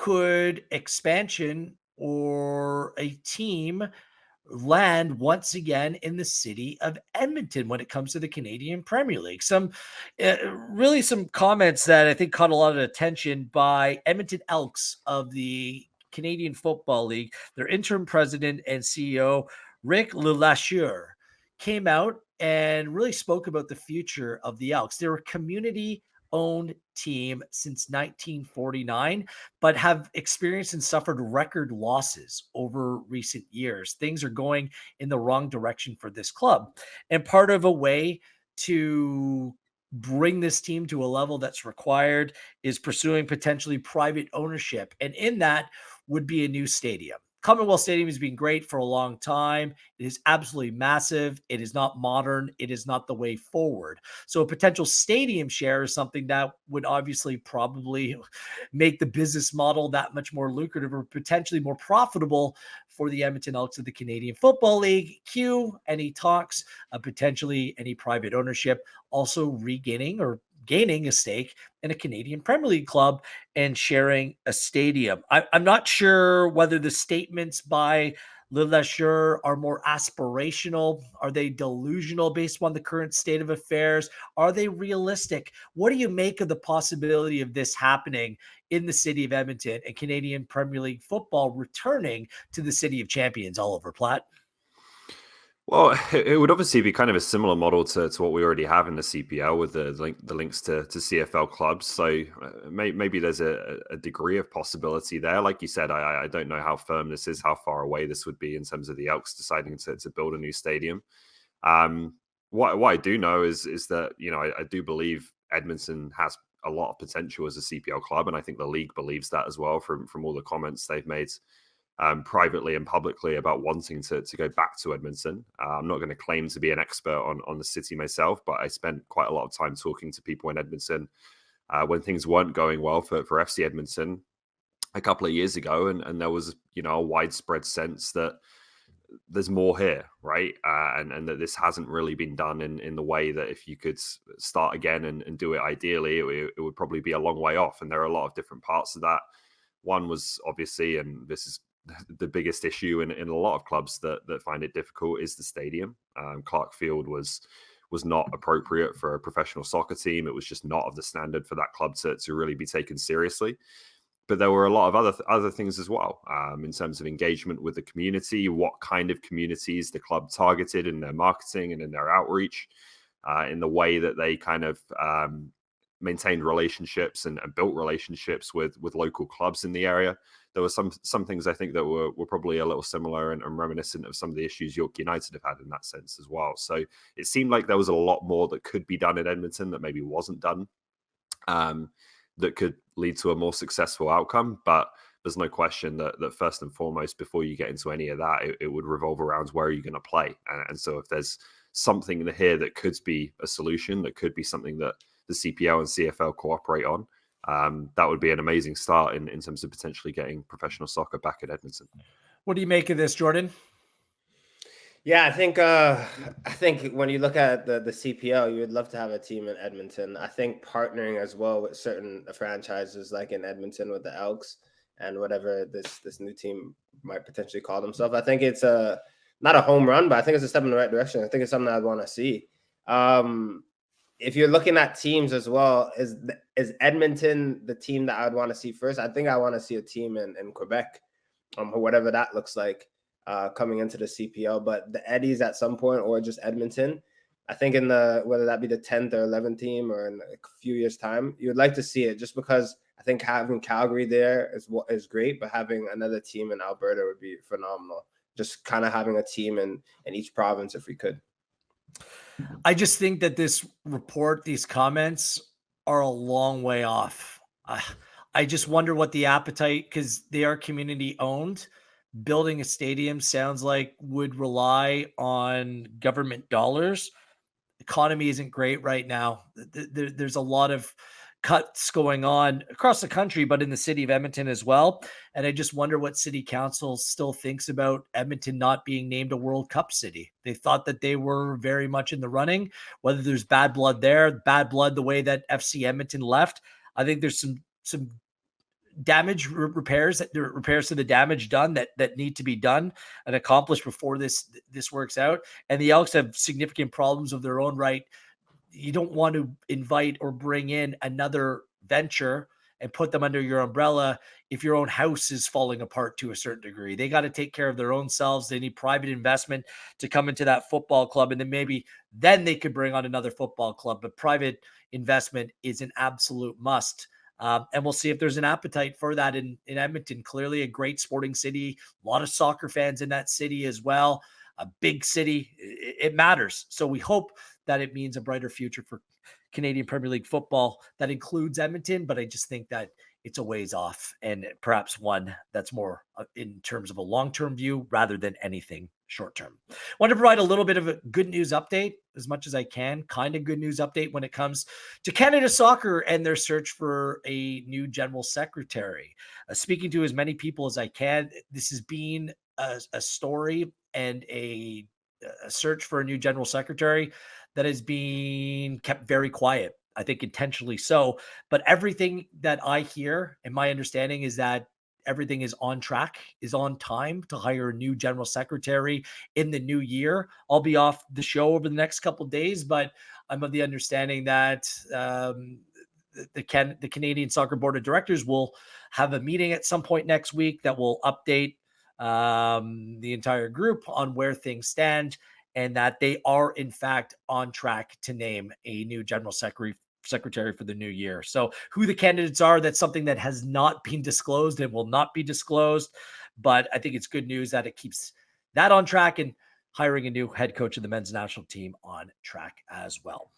could expansion or a team land once again in the city of Edmonton when it comes to the Canadian Premier League? Really some comments that I think caught a lot of attention by Edmonton Elks of the Canadian Football League. Their interim president and CEO, Rick Lelacheur, came out and really spoke about the future of the Elks. They're a community owned team since 1949, but have experienced and suffered record losses over recent years. Things are going in the wrong direction for this club. And part of a way to bring this team to a level that's required is pursuing potentially private ownership. And in that would be a new stadium. Commonwealth Stadium has been great for a long time. It is absolutely massive. It is not modern. It is not the way forward. So a potential stadium share is something that would obviously probably make the business model that much more lucrative or potentially more profitable for the Edmonton Elks of the Canadian Football League. Q, any talks of potentially any private ownership, also regaining or gaining a stake in a Canadian Premier League club and sharing a stadium. I'm not sure whether the statements by Lelacheur are more aspirational. Are they delusional based on the current state of affairs? Are they realistic? What do you make of the possibility of this happening in the city of Edmonton and Canadian Premier League football returning to the City of Champions, Oliver Platt? Well, it would obviously be kind of a similar model to what we already have in the CPL with the links to CFL clubs. So maybe there's a degree of possibility there. Like you said, I don't know how firm this is, how far away this would be in terms of the Elks deciding to build a new stadium. What I do know is that, I do believe Edmonton has a lot of potential as a CPL club. And I think the league believes that as well from all the comments they've made privately and publicly about wanting to go back to Edmonton. I'm not going to claim to be an expert on the city myself, but I spent quite a lot of time talking to people in Edmonton when things weren't going well for FC Edmonton a couple of years ago. And there was, a widespread sense that there's more here, right? And that this hasn't really been done in the way that if you could start again and do it ideally, it would probably be a long way off. And there are a lot of different parts of that. One was obviously, and this is the biggest issue in a lot of clubs that find it difficult, is the stadium. Clark Field was not appropriate for a professional soccer team. It was just not of the standard for that club to really be taken seriously. But there were a lot of other things as well in terms of engagement with the community, what kind of communities the club targeted in their marketing and in their outreach, in the way that they kind of maintained relationships and built relationships with local clubs in the area. There were some things I think that were probably a little similar and reminiscent of some of the issues York United have had in that sense as well. So it seemed like there was a lot more that could be done in Edmonton that maybe wasn't done, that could lead to a more successful outcome. But there's no question that first and foremost, before you get into any of that, it would revolve around where are you going to play. And so if there's something here that could be a solution, that could be something that the CPL and CFL cooperate on, that would be an amazing start in terms of potentially getting professional soccer back at Edmonton. What do you make of this, Jordan? Yeah, I think when you look at the CPL, you would love to have a team in Edmonton. I think partnering as well with certain franchises like in Edmonton with the Elks and whatever this new team might potentially call themselves. I think it's not a home run, but I think it's a step in the right direction. I think it's something I'd want to see. If you're looking at teams as well, is Edmonton the team that I would want to see first? I think I want to see a team in Quebec, or whatever that looks like, coming into the CPL. But the Eddies at some point, or just Edmonton, I think whether that be the 10th or 11th team or in a few years' time, you would like to see it, just because I think having Calgary there is great, but having another team in Alberta would be phenomenal. Just kind of having a team in each province if we could. I just think that this report, these comments are a long way off. I just wonder what the appetite, because they are community owned. Building a stadium sounds like would rely on government dollars. Economy isn't great right now. There's a lot of cuts going on across the country, but in the city of Edmonton as well. And I just wonder what city council still thinks about Edmonton not being named a World Cup city. They thought that they were very much in the running, whether there's bad blood there, bad blood the way that FC Edmonton left. I think there's some repairs to the damage done that need to be done and accomplished before this works out. And the Elks have significant problems of their own right. You don't want to invite or bring in another venture and put them under your umbrella if your own house is falling apart to a certain degree. They got to take care of their own selves. They need private investment to come into that football club, and then they could bring on another football club. But private investment is an absolute must. And we'll see if there's an appetite for that in Edmonton. Clearly a great sporting city, a lot of soccer fans in that city as well. A big city, it matters. So we hope that it means a brighter future for Canadian Premier League football that includes Edmonton, but I just think that it's a ways off, and perhaps one that's more in terms of a long-term view rather than anything short-term. I want to provide a little bit of a good news update as much as I can, kind of good news update when it comes to Canada Soccer and their search for a new general secretary. Speaking to as many people as I can, this has been a story and a search for a new general secretary that is being kept very quiet. I think intentionally so. But everything that I hear and my understanding is that everything is on track, is on time to hire a new general secretary in the new year. I'll be off the show over the next couple of days, but I'm of the understanding that the Canadian Soccer Board of Directors will have a meeting at some point next week that will update the entire group on where things stand, and that they are in fact on track to name a new general secretary for the new year. So who the candidates are, that's something that has not been disclosed and will not be disclosed. But I think it's good news that it keeps that on track, and hiring a new head coach of the men's national team on track as well.